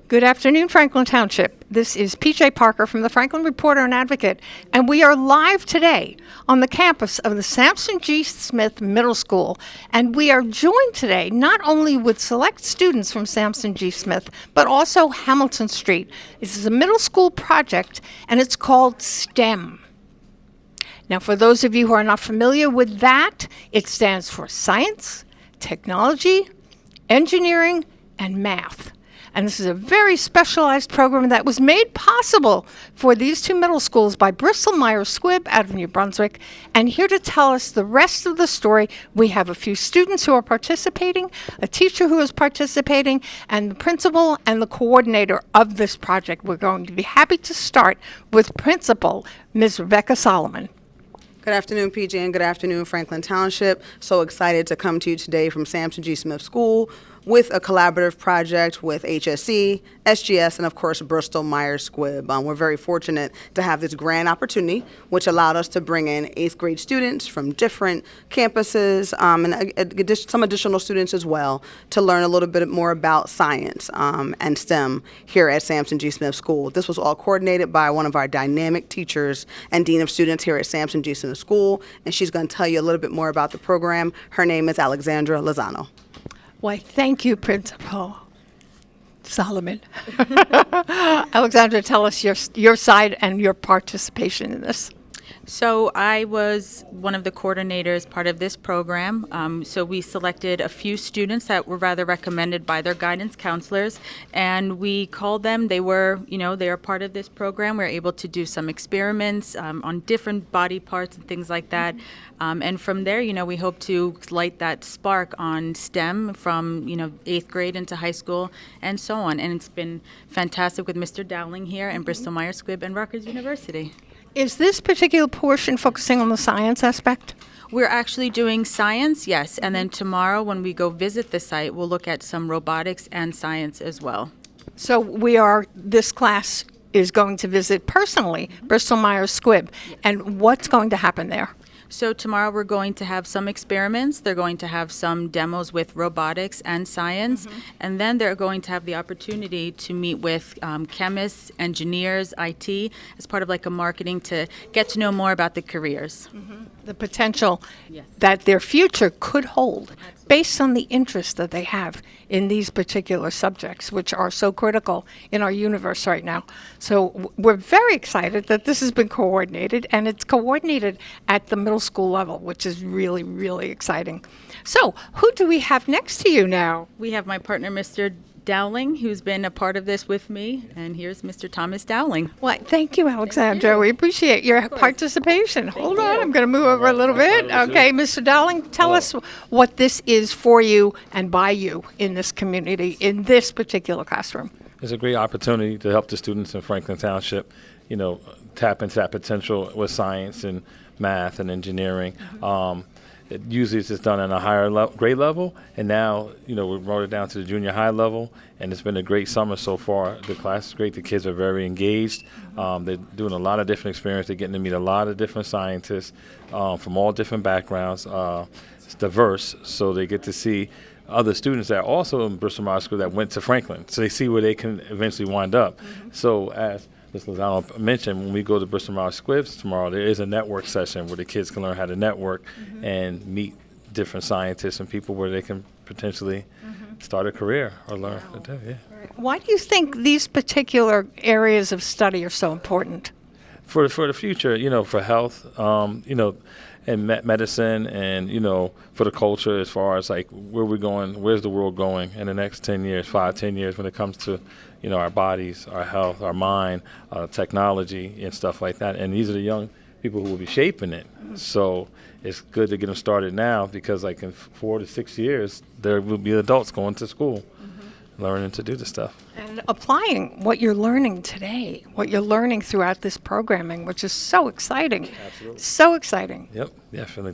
Good afternoon, Franklin Township. This is PJ Parker from the Franklin Reporter and Advocate, and we are live today on the campus of the Sampson G. Smith Middle School. And we are joined today not only with select students from Sampson G. Smith, but also Hamilton Street. This is a middle school project, and it's called STEM. Now, for those of you who are not familiar with that, it stands for Science, Technology, Engineering, and Math. And this is a very specialized program that was made possible for these two middle schools by Bristol Myers Squibb out of New Brunswick. And here to tell us the rest of the story, we have a few students who are participating, a teacher who is participating, and the principal and the coordinator of this project. We're going to be happy to start with Principal Ms. Rebecca Solomon. Good afternoon, PJ, and good afternoon, Franklin Township. So excited to come to you today from Sampson G. Smith School with a collaborative project with HSE, SGS, and of course, Bristol Myers Squibb. We're very fortunate to have this grand opportunity, which allowed us to bring in 8th grade students from different campuses and some additional students as well to learn a little bit more about science and STEM here at Sampson G. Smith School. This was all coordinated by one of our dynamic teachers and dean of students here at Sampson G. Smith School, and she's going to tell you a little bit more about the program. Her name is Alexandra Lozano. Why, thank you, Principal Solomon. Alexandra, tell us your side and your participation in this. So I was one of the coordinators part of this program. So we selected a few students that were rather recommended by their guidance counselors, and we called them. They were part of this program. We were able to do some experiments on different body parts and things like that. And from there, we hope to light that spark on STEM from, 8th grade into high school and so on. And it's been fantastic with Mr. Dowling here and Bristol Myers Squibb and Rutgers University. Is this particular portion focusing on the science aspect? We're actually doing science, yes. And then tomorrow when we go visit the site, we'll look at some robotics and science as well. So this class is going to visit personally Bristol Myers Squibb. And what's going to happen there? So tomorrow we're going to have some experiments. They're going to have some demos with robotics and science. And then they're going to have the opportunity to meet with chemists, engineers, IT, as part of like a marketing to get to know more about the careers. The potential that their future could hold based on the interest that they have in these particular subjects, which are so critical in our universe right now. So we're very excited that this has been coordinated, and it's coordinated at the middle school level, which is really, really exciting. So who do we have next to you now? We have my partner, Mr. Dowling, who's been a part of this with me, and here's Mr. Thomas Dowling. Well, thank you, Alexandra. We appreciate your participation. Hold on, I'm going to move over a little bit. Okay, Mr. Dowling, tell us what this is for you and by you in this community, in this particular classroom. It's a great opportunity to help the students in Franklin Township, tap into that potential with science and math and engineering. It usually it's just done at a higher grade level, and now, we brought it down to the junior high level, and it's been a great summer so far. The class is great. The kids are very engaged. They're doing a lot of different experiences. They're getting to meet a lot of different scientists from all different backgrounds. It's diverse, so they get to see other students that are also in Bristol Myers Squibb that went to Franklin, so they see where they can eventually wind up. So as Ms. Lozano mentioned, when we go to Bristol Myers Squibb tomorrow, there is a network session where the kids can learn how to network and meet different scientists and people where they can potentially start a career or learn. Why do you think these particular areas of study are so important? For the future, for health, and medicine, and for the culture, as far as like where we're going, where's the world going in the next 10 years, 5-10 years when it comes to our bodies, our health, our mind, technology and stuff like that. And these are the young people who will be shaping it. So it's good to get them started now, because like in 4 to 6 years there will be adults going to school learning to do this stuff. And applying what you're learning today, what you're learning throughout this programming, which is so exciting. Absolutely. So exciting. Yep,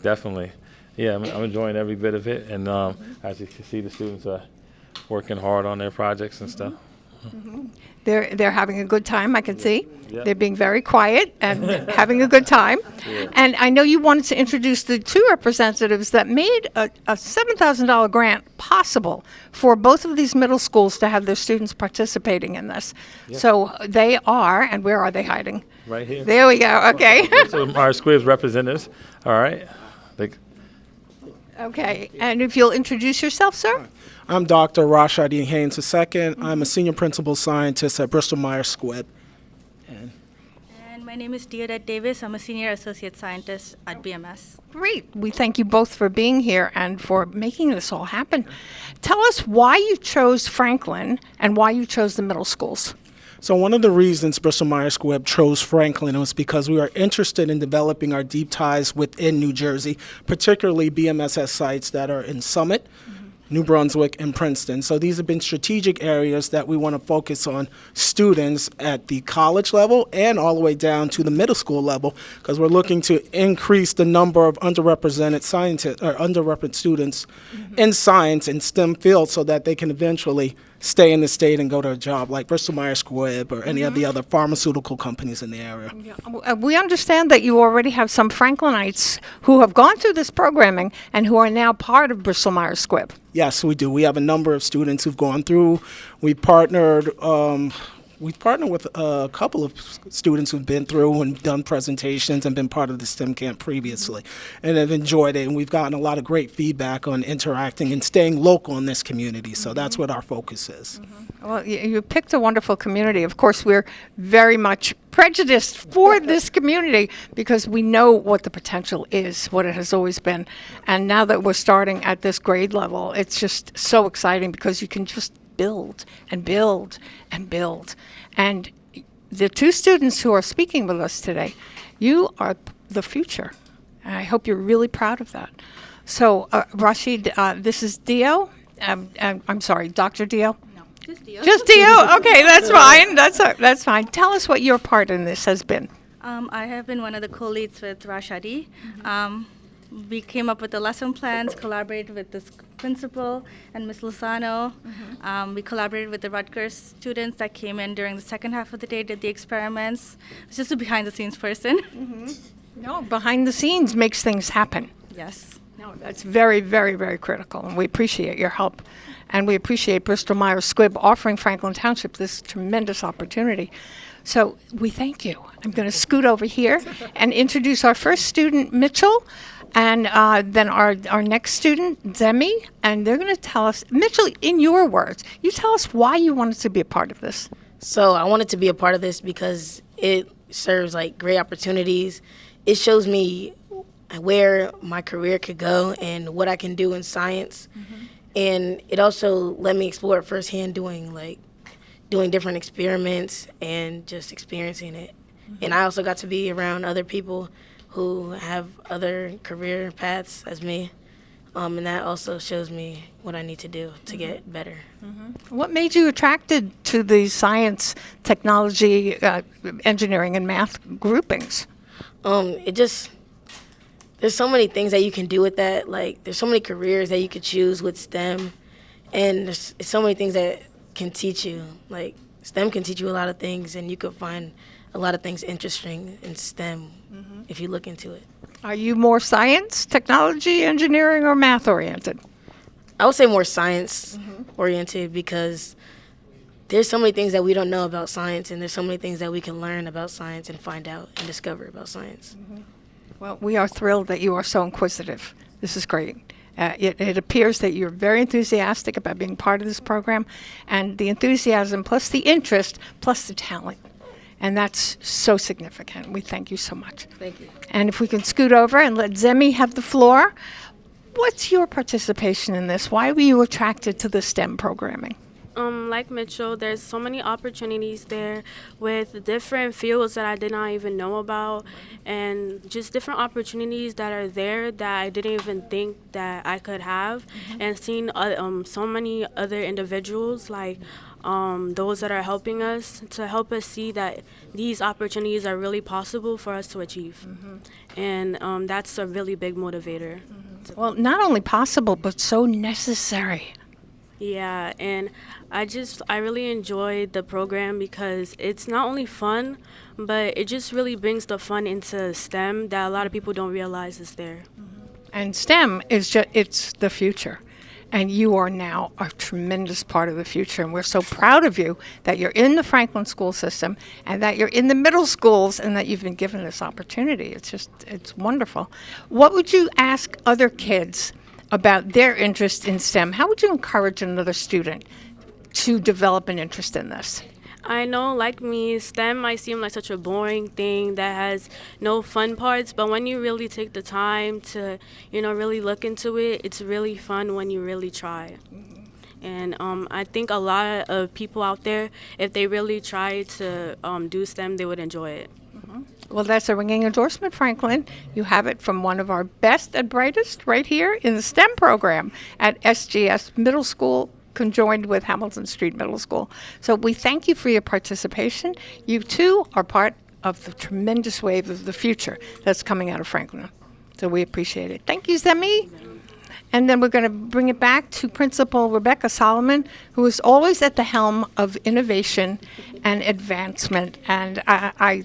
definitely. Yeah, I'm enjoying every bit of it. And as you can see, the students are working hard on their projects and stuff. They're having a good time, I can see. Yeah. They're being very quiet and having a good time. And I know you wanted to introduce the two representatives that made a $7,000 grant possible for both of these middle schools to have their students participating in this. So they are, and where are they hiding? Right here. There we go, okay. So our Squibs representatives, all right. Okay, and if you'll introduce yourself, sir? I'm Dr. Rashadi Haynes II. I'm a senior principal scientist at Bristol Myers Squibb. And my name is Deodette Davis. I'm a senior associate scientist at BMS. Great. We thank you both for being here and for making this all happen. Tell us why you chose Franklin and why you chose the middle schools. So one of the reasons Bristol Myers Squibb chose Franklin was because we are interested in developing our deep ties within New Jersey, particularly BMS has sites that are in Summit, New Brunswick, and Princeton. So these have been strategic areas that we want to focus on students at the college level and all the way down to the middle school level, because we're looking to increase the number of underrepresented scientists or underrepresented students in science and STEM fields so that they can eventually stay in the state and go to a job like Bristol Myers Squibb or any of the other pharmaceutical companies in the area. We understand that you already have some Franklinites who have gone through this programming and who are now part of Bristol Myers Squibb. Yes, we do. We have a number of students who've gone through. We partnered with a couple of students who've been through and done presentations and been part of the STEM camp previously and have enjoyed it. And we've gotten a lot of great feedback on interacting and staying local in this community. So that's what our focus is. Well, you picked a wonderful community. Of course, we're very much prejudiced for this community because we know what the potential is, what it has always been. And now that we're starting at this grade level, it's just so exciting because you can just build and build and build. And the two students who are speaking with us today, you are the future. And I hope you're really proud of that. So, Rashid, this is Dio. I'm sorry, Dr. Dio? Just Dio. Just Dio. Okay, that's fine. That's fine. Tell us what your part in this has been. I have been one of the co-leads with Rashadi. We came up with the lesson plans, collaborated with the principal and Ms. Lozano. We collaborated with the Rutgers students that came in during the second half of the day, did the experiments. It's just a behind-the-scenes person. No, behind the scenes makes things happen. Yes. No, that's very, very, very critical, and we appreciate your help. And we appreciate Bristol Myers Squibb offering Franklin Township this tremendous opportunity. So we thank you. I'm going to scoot over here and introduce our first student, Mitchell, and then our next student, Zemi, and they're going to tell us, Mitchell, in your words, you tell us why you wanted to be a part of this. So I wanted to be a part of this because it serves like great opportunities. It shows me where my career could go and what I can do in science. And it also let me explore it firsthand doing different experiments and just experiencing it. And I also got to be around other people who have other career paths as me. And that also shows me what I need to do to get better. What made you attracted to the science, technology, engineering, and math groupings? There's so many things that you can do with that. Like, there's so many careers that you could choose with STEM. And there's so many things that can teach you. Like, STEM can teach you a lot of things, and you could find a lot of things interesting in STEM if you look into it. Are you more science, technology, engineering, or math oriented? I would say more science oriented because there's so many things that we don't know about science, and there's so many things that we can learn about science and find out and discover about science. Well, we are thrilled that you are so inquisitive. This is great. It appears that you're very enthusiastic about being part of this program, and the enthusiasm plus the interest plus the talent. And that's so significant. We thank you so much. Thank you. And if we can scoot over and let Zemi have the floor, what's your participation in this? Why were you attracted to the STEM programming? Like Mitchell, there's so many opportunities there with different fields that I did not even know about, and just different opportunities that are there that I didn't even think that I could have, and seeing so many other individuals like those that are helping us to help us see that these opportunities are really possible for us to achieve. And that's a really big motivator. Well, not only possible, but so necessary. Yeah, and I really enjoyed the program because it's not only fun, but it just really brings the fun into STEM that a lot of people don't realize is there. And STEM is just, it's the future. And you are now a tremendous part of the future. And we're so proud of you that you're in the Franklin school system and that you're in the middle schools and that you've been given this opportunity. It's wonderful. What would you ask other kids about their interest in STEM? How would you encourage another student to develop an interest in this? I know, like me, STEM might seem like such a boring thing that has no fun parts, but when you really take the time to, really look into it, it's really fun when you really try. And I think a lot of people out there, if they really try to do STEM, they would enjoy it. Well, that's a ringing endorsement, Franklin. You have it from one of our best and brightest right here in the STEM program at SGS Middle School, conjoined with Hamilton Street Middle School. So we thank you for your participation. You too are part of the tremendous wave of the future that's coming out of Franklin. So we appreciate it. Thank you, Zemi. And then we're going to bring it back to Principal Rebecca Solomon, who is always at the helm of innovation and advancement. And I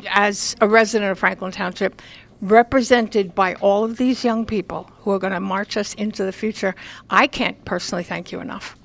as a resident of Franklin Township, represented by all of these young people who are going to march us into the future, I can't personally thank you enough.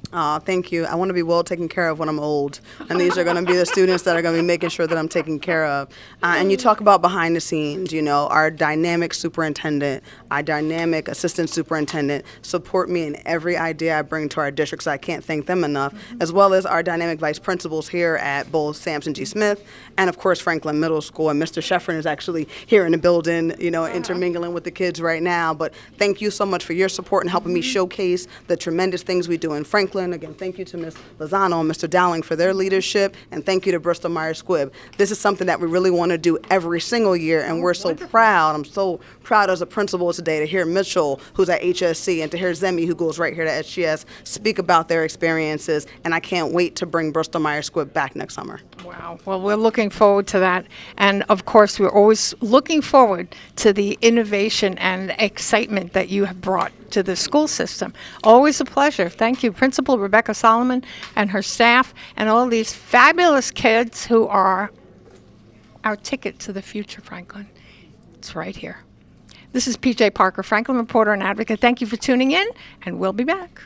Thank you. I want to be well taken care of when I'm old. And these are going to be the students that are going to be making sure that I'm taken care of. And you talk about behind the scenes, our dynamic superintendent, our dynamic assistant superintendent support me in every idea I bring to our district, so I can't thank them enough, as well as our dynamic vice principals here at both Sampson G. Smith and, of course, Franklin Middle School. And Mr. Sheffrin is actually here in the building, intermingling with the kids right now. But thank you so much for your support and helping me showcase the tremendous things we do in Franklin. Again, thank you to Ms. Lozano and Mr. Dowling for their leadership, and thank you to Bristol Myers Squibb. This is something that we really want to do every single year, and we're so proud. I'm so proud as a principal today to hear Mitchell, who's at HSC, and to hear Zemi, who goes right here to SGS, speak about their experiences, and I can't wait to bring Bristol Myers Squibb back next summer. Wow. Well, we're looking forward to that. And, of course, we're always looking forward to the innovation and excitement that you have brought to the school system. Always a pleasure. Thank you, Principal Rebecca Solomon and her staff and all these fabulous kids who are our ticket to the future, Franklin. It's right here. This is PJ Parker, Franklin reporter and advocate. Thank you for tuning in, and we'll be back.